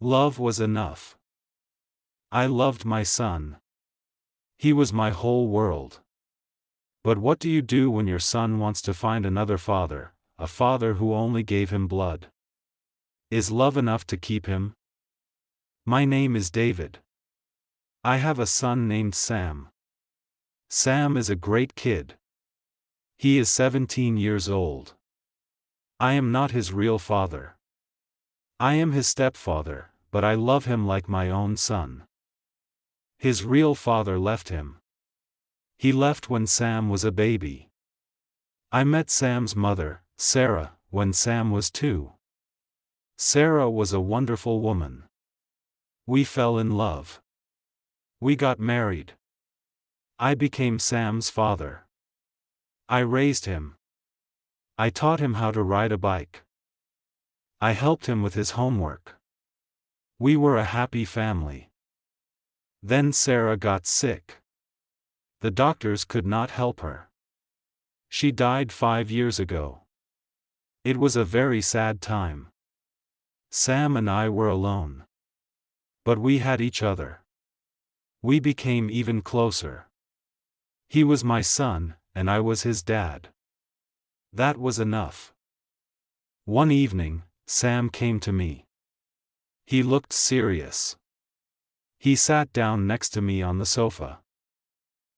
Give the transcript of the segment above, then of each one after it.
Love was enough. I loved my son. He was my whole world. But what do you do when your son wants to find another father, a father who only gave him blood? Is love enough to keep him? My name is David. I have a son named Sam. Sam is a great kid. He is 17 years old. I am not his real father. I am his stepfather, but I love him like my own son. His real father left him. He left when Sam was a baby. I met Sam's mother, Sarah, when Sam was 2. Sarah was a wonderful woman. We fell in love. We got married. I became Sam's father. I raised him. I taught him how to ride a bike. I helped him with his homework. We were a happy family. Then Sarah got sick. The doctors could not help her. She died 5 years ago. It was a very sad time. Sam and I were alone. But we had each other. We became even closer. He was my son, and I was his dad. That was enough. One evening, Sam came to me. He looked serious. He sat down next to me on the sofa.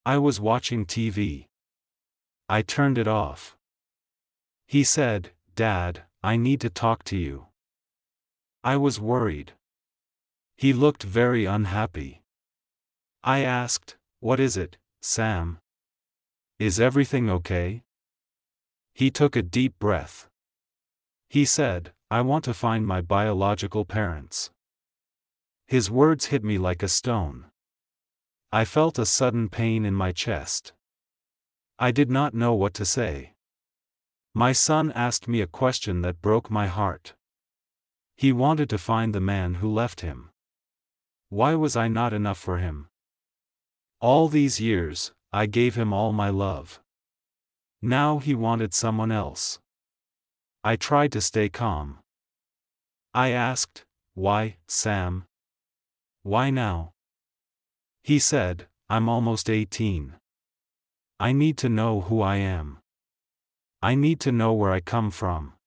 I was watching TV. I turned it off. He said, "Dad, I need to talk to you." I was worried. He looked very unhappy. I asked, "What is it, Sam? Is everything okay?" He took a deep breath. He said, "I want to find my biological parents." His words hit me like a stone. I felt a sudden pain in my chest. I did not know what to say. My son asked me a question that broke my heart. He wanted to find the man who left him. Why was I not enough for him? All these years, I gave him all my love. Now he wanted someone else. I tried to stay calm. I asked, "Why, Sam? Why now?" He said, "I'm almost 18. I need to know who I am. I need to know where I come from."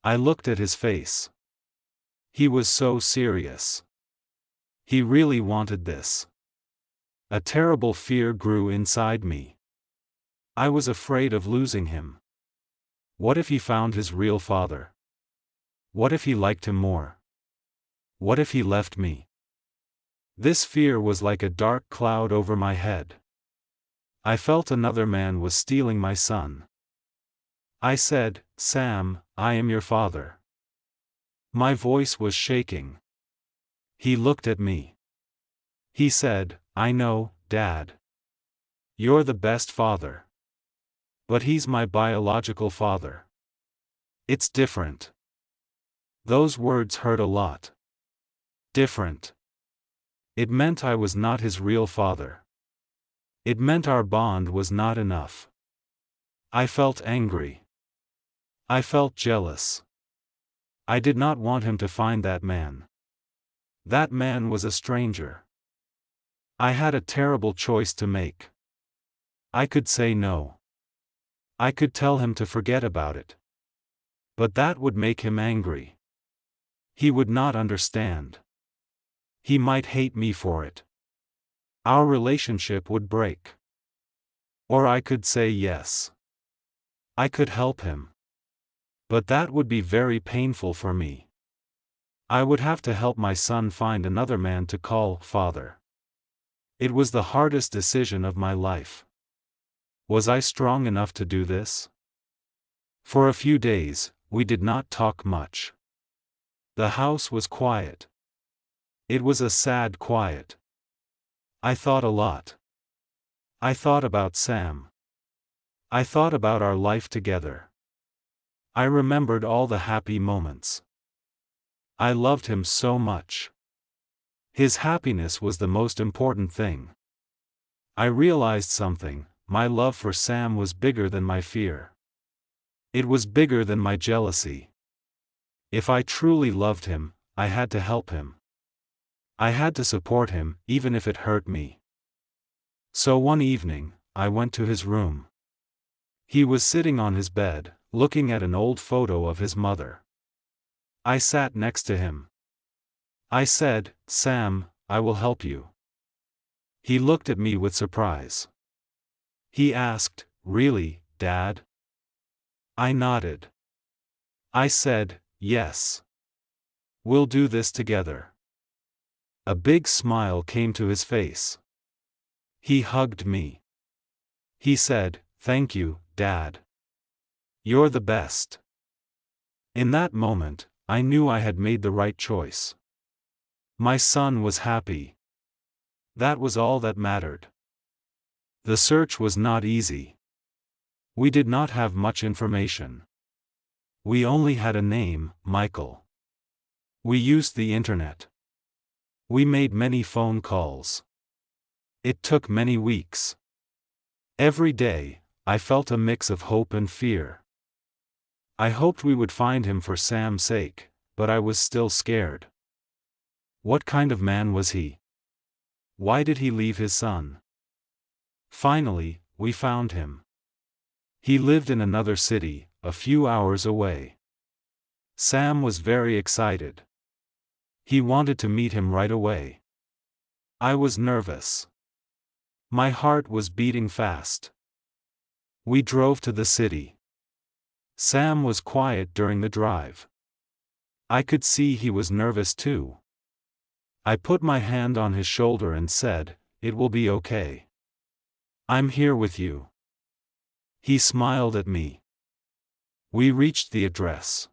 I looked at his face. He was so serious. He really wanted this. A terrible fear grew inside me. I was afraid of losing him. What if he found his real father? What if he liked him more? What if he left me? This fear was like a dark cloud over my head. I felt another man was stealing my son. I said, "Sam, I am your father." My voice was shaking. He looked at me. He said, "I know, Dad. You're the best father. But he's my biological father. It's different." Those words hurt a lot. Different. It meant I was not his real father. It meant our bond was not enough. I felt angry. I felt jealous. I did not want him to find that man. That man was a stranger. I had a terrible choice to make. I could say no. I could tell him to forget about it. But that would make him angry. He would not understand. He might hate me for it. Our relationship would break. Or I could say yes. I could help him. But that would be very painful for me. I would have to help my son find another man to call father. It was the hardest decision of my life. Was I strong enough to do this? For a few days, we did not talk much. The house was quiet. It was a sad quiet. I thought a lot. I thought about Sam. I thought about our life together. I remembered all the happy moments. I loved him so much. His happiness was the most important thing. I realized something: my love for Sam was bigger than my fear. It was bigger than my jealousy. If I truly loved him, I had to help him. I had to support him, even if it hurt me. So one evening, I went to his room. He was sitting on his bed, looking at an old photo of his mother. I sat next to him. I said, "Sam, I will help you." He looked at me with surprise. He asked, "Really, Dad?" I nodded. I said, "Yes. We'll do this together." A big smile came to his face. He hugged me. He said, "Thank you, Dad. You're the best." In that moment, I knew I had made the right choice. My son was happy. That was all that mattered. The search was not easy. We did not have much information. We only had a name, Michael. We used the internet. We made many phone calls. It took many weeks. Every day, I felt a mix of hope and fear. I hoped we would find him for Sam's sake, but I was still scared. What kind of man was he? Why did he leave his son? Finally, we found him. He lived in another city, a few hours away. Sam was very excited. He wanted to meet him right away. I was nervous. My heart was beating fast. We drove to the city. Sam was quiet during the drive. I could see he was nervous too. I put my hand on his shoulder and said, "It will be okay. I'm here with you." He smiled at me. We reached the address.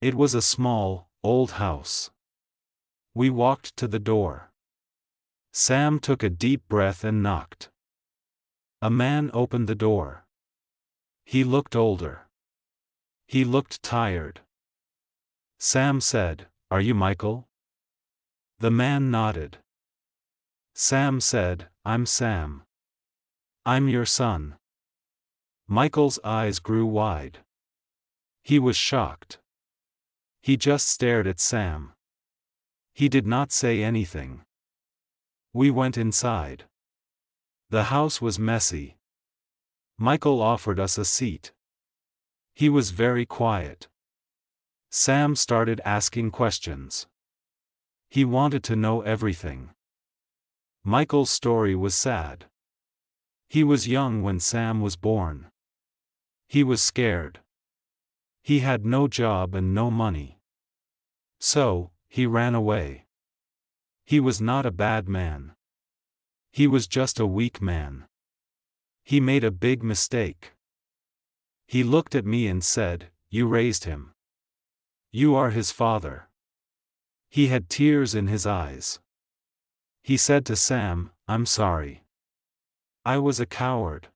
It was a small, old house. We walked to the door. Sam took a deep breath and knocked. A man opened the door. He looked older. He looked tired. Sam said, "Are you Michael?" The man nodded. Sam said, "I'm Sam. I'm your son." Michael's eyes grew wide. He was shocked. He just stared at Sam. He did not say anything. We went inside. The house was messy. Michael offered us a seat. He was very quiet. Sam started asking questions. He wanted to know everything. Michael's story was sad. He was young when Sam was born. He was scared. He had no job and no money. So, he ran away. He was not a bad man. He was just a weak man. He made a big mistake. He looked at me and said, "You raised him. You are his father." He had tears in his eyes. He said to Sam, "I'm sorry. I was a coward.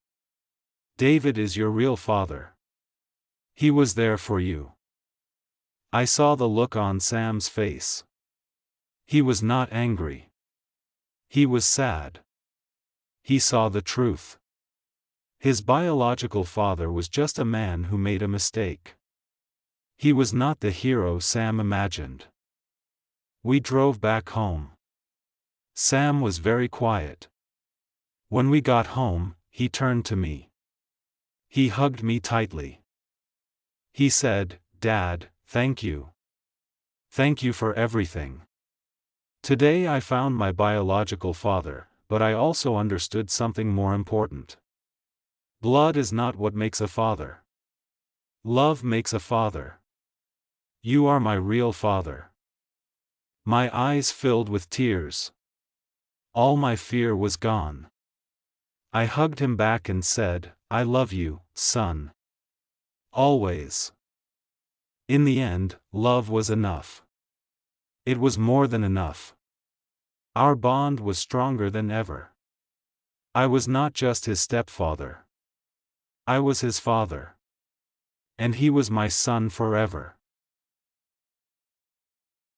David is your real father. He was there for you." I saw the look on Sam's face. He was not angry. He was sad. He saw the truth. His biological father was just a man who made a mistake. He was not the hero Sam imagined. We drove back home. Sam was very quiet. When we got home, he turned to me. He hugged me tightly. He said, "Dad, thank you. Thank you for everything. Today I found my biological father, but I also understood something more important. Blood is not what makes a father. Love makes a father. You are my real father." My eyes filled with tears. All my fear was gone. I hugged him back and said, "I love you, son. Always." In the end, love was enough. It was more than enough. Our bond was stronger than ever. I was not just his stepfather. I was his father. And he was my son forever.